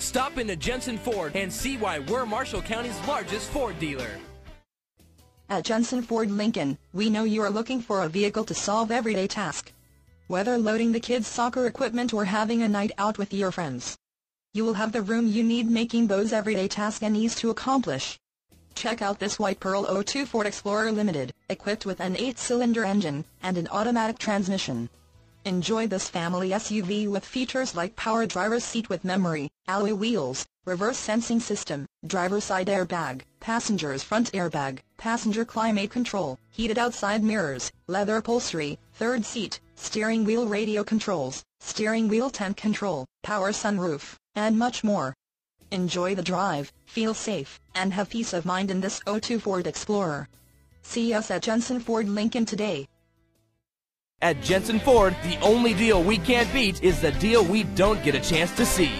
Stop into Jensen Ford and see why we're Marshall County's largest Ford dealer. At Jensen Ford Lincoln, we know you are looking for a vehicle to solve everyday tasks. Whether loading the kids' soccer equipment or having a night out with your friends, you will have the room you need, making those everyday tasks an ease to accomplish. Check out this white Pearl 02 Ford Explorer Limited, equipped with an 8-cylinder engine and an automatic transmission. Enjoy this family SUV with features like power driver's seat with memory, alloy wheels, reverse sensing system, driver's side airbag, passenger's front airbag, passenger climate control, heated outside mirrors, leather upholstery, third seat, steering wheel radio controls, steering wheel tent control, power sunroof, and much more. Enjoy the drive, feel safe, and have peace of mind in this 02 Ford Explorer. See us at Jensen Ford Lincoln today. At Jensen Ford, the only deal we can't beat is the deal we don't get a chance to see.